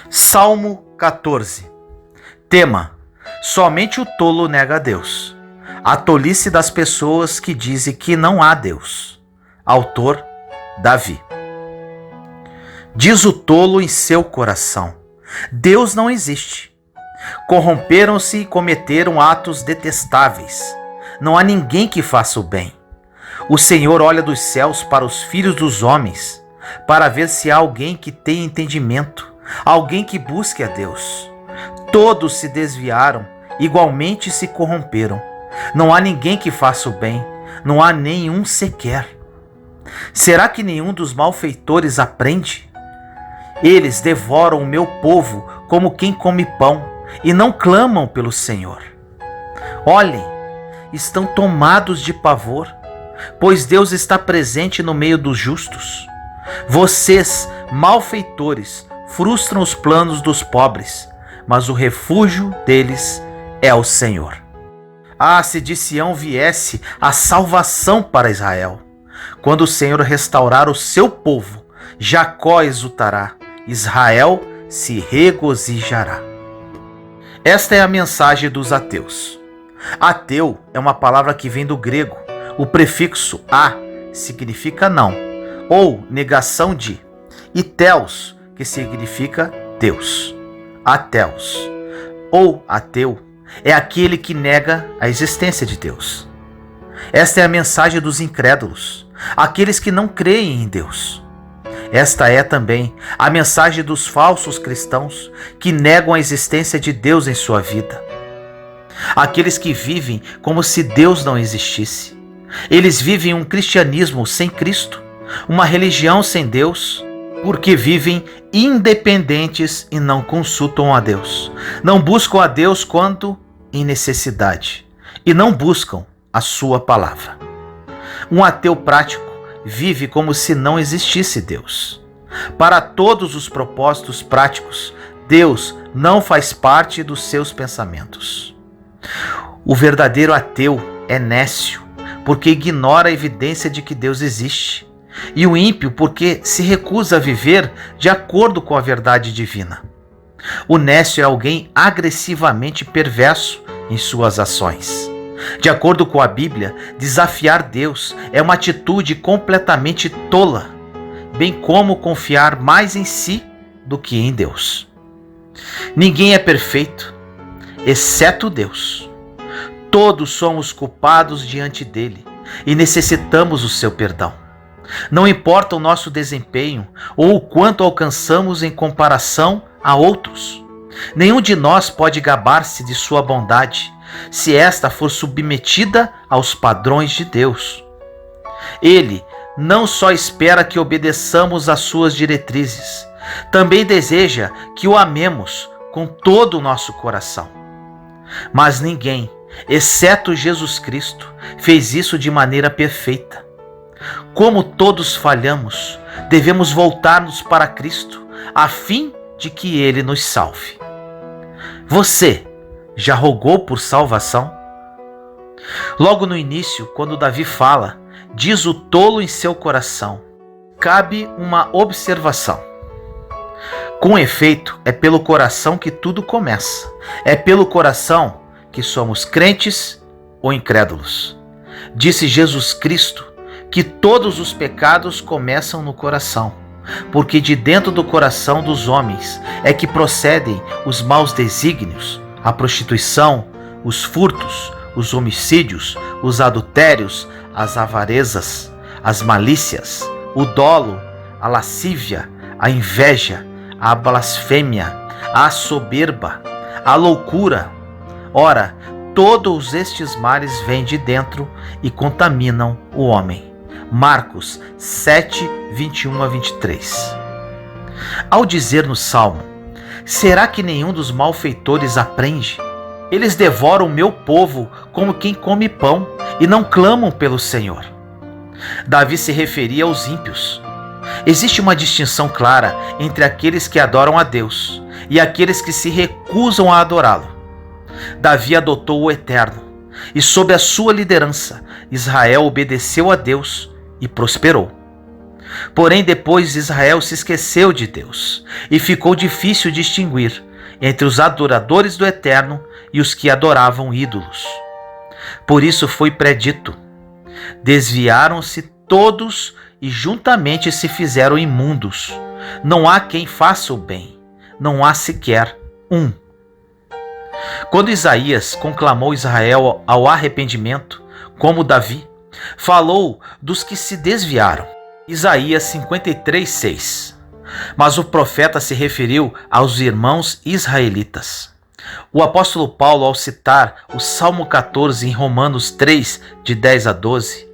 Salmo 14. Tema: somente o tolo nega a Deus. A tolice das pessoas que dizem que não há Deus. Autor: Davi. Diz o tolo em seu coração: Deus não existe. Corromperam-se e cometeram atos detestáveis. Não há ninguém que faça o bem. O Senhor olha dos céus para os filhos dos homens, para ver se há alguém que tenha entendimento, alguém que busque a Deus. Todos se desviaram, igualmente se corromperam. Não há ninguém que faça o bem, não há nenhum sequer. Será que nenhum dos malfeitores aprende? Eles devoram o meu povo como quem come pão, e não clamam pelo Senhor. Olhem, estão tomados de pavor, pois Deus está presente no meio dos justos. Vocês, malfeitores, frustram os planos dos pobres, mas o refúgio deles é o Senhor. Ah, se de Sião viesse a salvação para Israel! Quando o Senhor restaurar o seu povo, Jacó exultará, Israel se regozijará. Esta é a mensagem dos ateus. Ateu é uma palavra que vem do grego. O prefixo a significa não, ou negação de, e theos, que significa Deus. Ateus, ou ateu, é aquele que nega a existência de Deus. Esta é a mensagem dos incrédulos, aqueles que não creem em Deus. Esta é também a mensagem dos falsos cristãos que negam a existência de Deus em sua vida. Aqueles que vivem como se Deus não existisse. Eles vivem um cristianismo sem Cristo, uma religião sem Deus, porque vivem independentes e não consultam a Deus. Não buscam a Deus quando em necessidade e não buscam a sua palavra. Um ateu prático vive como se não existisse Deus. Para todos os propósitos práticos, Deus não faz parte dos seus pensamentos. O verdadeiro ateu é nécio, porque ignora a evidência de que Deus existe, e o ímpio porque se recusa a viver de acordo com a verdade divina. O nécio é alguém agressivamente perverso em suas ações. De acordo com a Bíblia, desafiar Deus é uma atitude completamente tola, bem como confiar mais em si do que em Deus. Ninguém é perfeito, exceto Deus. Todos somos culpados diante dele e necessitamos o seu perdão. Não importa o nosso desempenho ou o quanto alcançamos em comparação a outros. Nenhum de nós pode gabar-se de sua bondade, se esta for submetida aos padrões de Deus. Ele não só espera que obedeçamos às suas diretrizes, também deseja que o amemos com todo o nosso coração. Mas ninguém, exceto Jesus Cristo, fez isso de maneira perfeita. Como todos falhamos, devemos voltar-nos para Cristo, a fim de que Ele nos salve. Você já rogou por salvação? Logo no início, quando Davi fala, diz o tolo em seu coração, cabe uma observação. Com efeito, é pelo coração que tudo começa. É pelo coração que somos crentes ou incrédulos. Disse Jesus Cristo que todos os pecados começam no coração, porque de dentro do coração dos homens é que procedem os maus desígnios, a prostituição, os furtos, os homicídios, os adultérios, as avarezas, as malícias, o dolo, a lascívia, a inveja, a blasfêmia, a soberba, a loucura. Ora, todos estes males vêm de dentro e contaminam o homem. Marcos 7, 21 a 23. Ao dizer no Salmo, será que nenhum dos malfeitores aprende? Eles devoram o meu povo como quem come pão e não clamam pelo Senhor. Davi se referia aos ímpios. Existe uma distinção clara entre aqueles que adoram a Deus e aqueles que se recusam a adorá-lo. Davi adotou o Eterno e, sob a sua liderança, Israel obedeceu a Deus e prosperou. Porém, depois Israel se esqueceu de Deus e ficou difícil distinguir entre os adoradores do Eterno e os que adoravam ídolos. Por isso foi predito: desviaram-se todos e juntamente se fizeram imundos. Não há quem faça o bem, não há sequer um. Quando Isaías conclamou Israel ao arrependimento, como Davi, falou dos que se desviaram. Isaías 53:6. Mas o profeta se referiu aos irmãos israelitas. O apóstolo Paulo, ao citar o Salmo 14 em Romanos 3, de 10 a 12,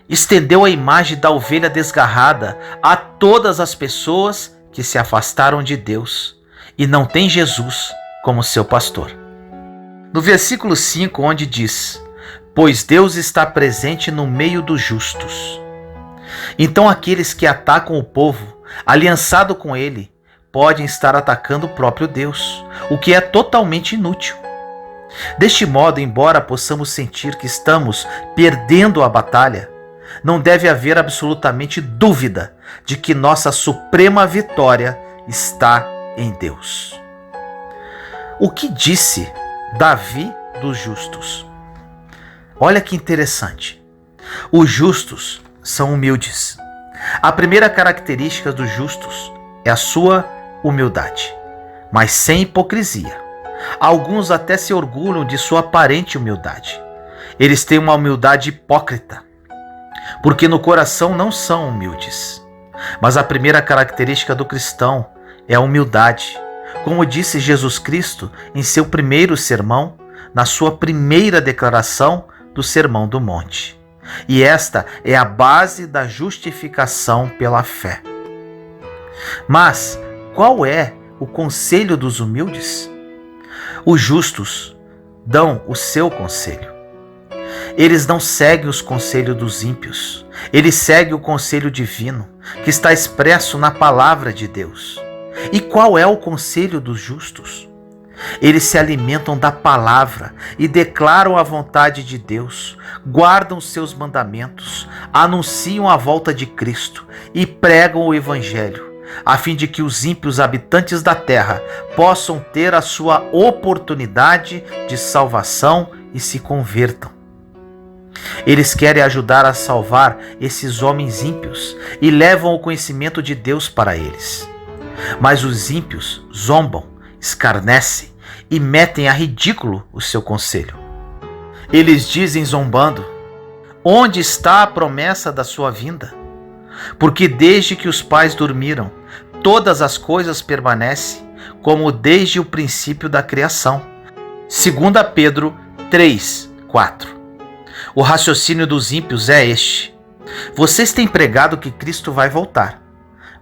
estendeu a imagem da ovelha desgarrada a todas as pessoas que se afastaram de Deus e não têm Jesus como seu pastor. No versículo 5, onde diz: pois Deus está presente no meio dos justos. Então aqueles que atacam o povo, aliançado com ele, podem estar atacando o próprio Deus, o que é totalmente inútil. Deste modo, embora possamos sentir que estamos perdendo a batalha, não deve haver absolutamente dúvida de que nossa suprema vitória está em Deus. O que disse Davi dos justos? Olha que interessante. Os justos são humildes. A primeira característica dos justos é a sua humildade, mas sem hipocrisia. Alguns até se orgulham de sua aparente humildade. Eles têm uma humildade hipócrita, porque no coração não são humildes. Mas a primeira característica do cristão é a humildade, como disse Jesus Cristo em seu primeiro sermão, na sua primeira declaração do Sermão do Monte. E esta é a base da justificação pela fé. Mas qual é o conselho dos humildes? Os justos dão o seu conselho. Eles não seguem os conselhos dos ímpios. Eles seguem o conselho divino, que está expresso na palavra de Deus. E qual é o conselho dos justos? Eles se alimentam da palavra e declaram a vontade de Deus, guardam seus mandamentos, anunciam a volta de Cristo e pregam o Evangelho, a fim de que os ímpios habitantes da terra possam ter a sua oportunidade de salvação e se convertam. Eles querem ajudar a salvar esses homens ímpios e levam o conhecimento de Deus para eles. Mas os ímpios zombam, escarnecem e metem a ridículo o seu conselho. Eles dizem zombando: onde está a promessa da sua vinda? Porque desde que os pais dormiram, todas as coisas permanecem como desde o princípio da criação. 2 Pedro 3:4. O raciocínio dos ímpios é este: vocês têm pregado que Cristo vai voltar.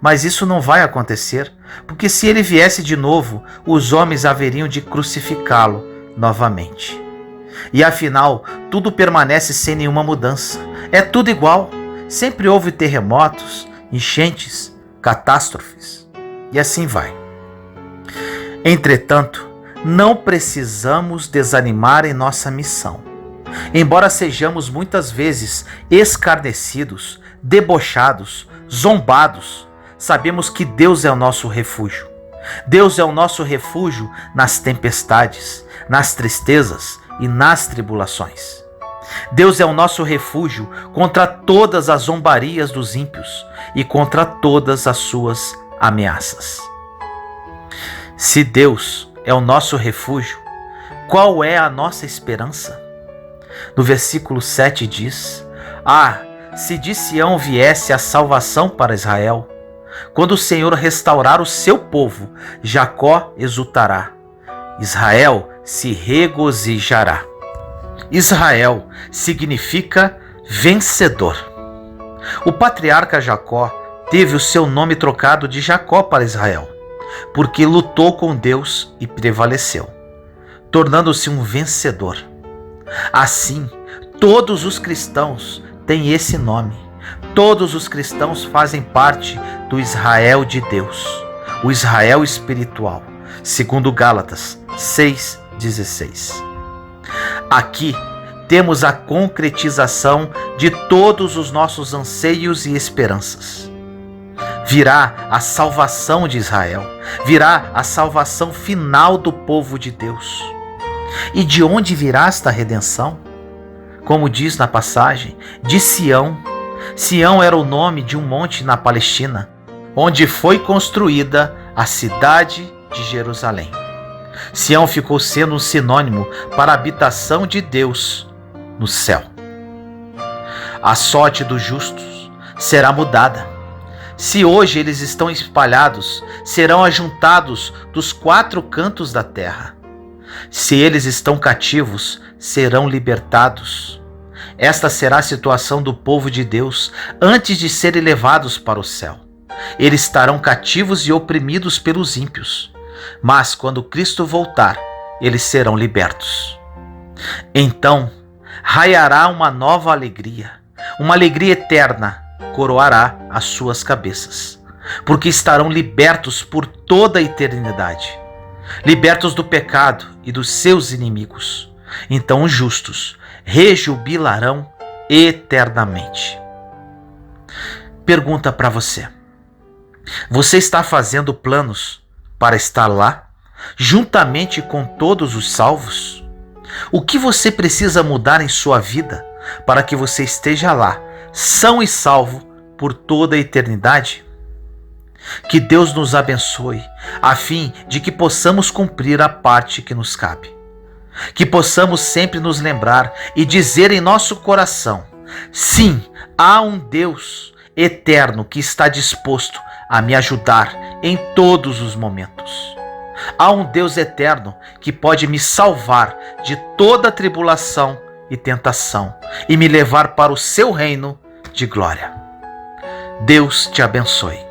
Mas isso não vai acontecer, porque se ele viesse de novo, os homens haveriam de crucificá-lo novamente. E afinal, tudo permanece sem nenhuma mudança. É tudo igual. Sempre houve terremotos, enchentes, catástrofes. E assim vai. Entretanto, não precisamos desanimar em nossa missão. Embora sejamos muitas vezes escarnecidos, debochados, zombados, sabemos que Deus é o nosso refúgio. Deus é o nosso refúgio nas tempestades, nas tristezas e nas tribulações. Deus é o nosso refúgio contra todas as zombarias dos ímpios e contra todas as suas ameaças. Se Deus é o nosso refúgio, qual é a nossa esperança? No versículo 7 diz: se de Sião viesse a salvação para Israel, quando o Senhor restaurar o seu povo, Jacó exultará, Israel se regozijará. Israel significa vencedor. O patriarca Jacó teve o seu nome trocado de Jacó para Israel, porque lutou com Deus e prevaleceu, tornando-se um vencedor. Assim, todos os cristãos têm esse nome. Todos os cristãos fazem parte do Israel de Deus, o Israel espiritual, segundo Gálatas 6,16. Aqui temos a concretização de todos os nossos anseios e esperanças. Virá a salvação de Israel, virá a salvação final do povo de Deus. E de onde virá esta redenção? Como diz na passagem, de Sião. Sião era o nome de um monte na Palestina, onde foi construída a cidade de Jerusalém. Sião ficou sendo um sinônimo para a habitação de Deus no céu. A sorte dos justos será mudada. Se hoje eles estão espalhados, serão ajuntados dos 4 cantos da terra. Se eles estão cativos, serão libertados. Esta será a situação do povo de Deus antes de serem levados para o céu. Eles estarão cativos e oprimidos pelos ímpios, mas quando Cristo voltar, eles serão libertos. Então, raiará uma nova alegria, uma alegria eterna coroará as suas cabeças, porque estarão libertos por toda a eternidade, libertos do pecado e dos seus inimigos. Então os justos rejubilarão eternamente. Pergunta para você: você está fazendo planos para estar lá, juntamente com todos os salvos? O que você precisa mudar em sua vida para que você esteja lá, são e salvo por toda a eternidade? Que Deus nos abençoe, a fim de que possamos cumprir a parte que nos cabe. Que possamos sempre nos lembrar e dizer em nosso coração: sim, há um Deus eterno que está disposto a me ajudar em todos os momentos. Há um Deus eterno que pode me salvar de toda tribulação e tentação e me levar para o seu reino de glória. Deus te abençoe.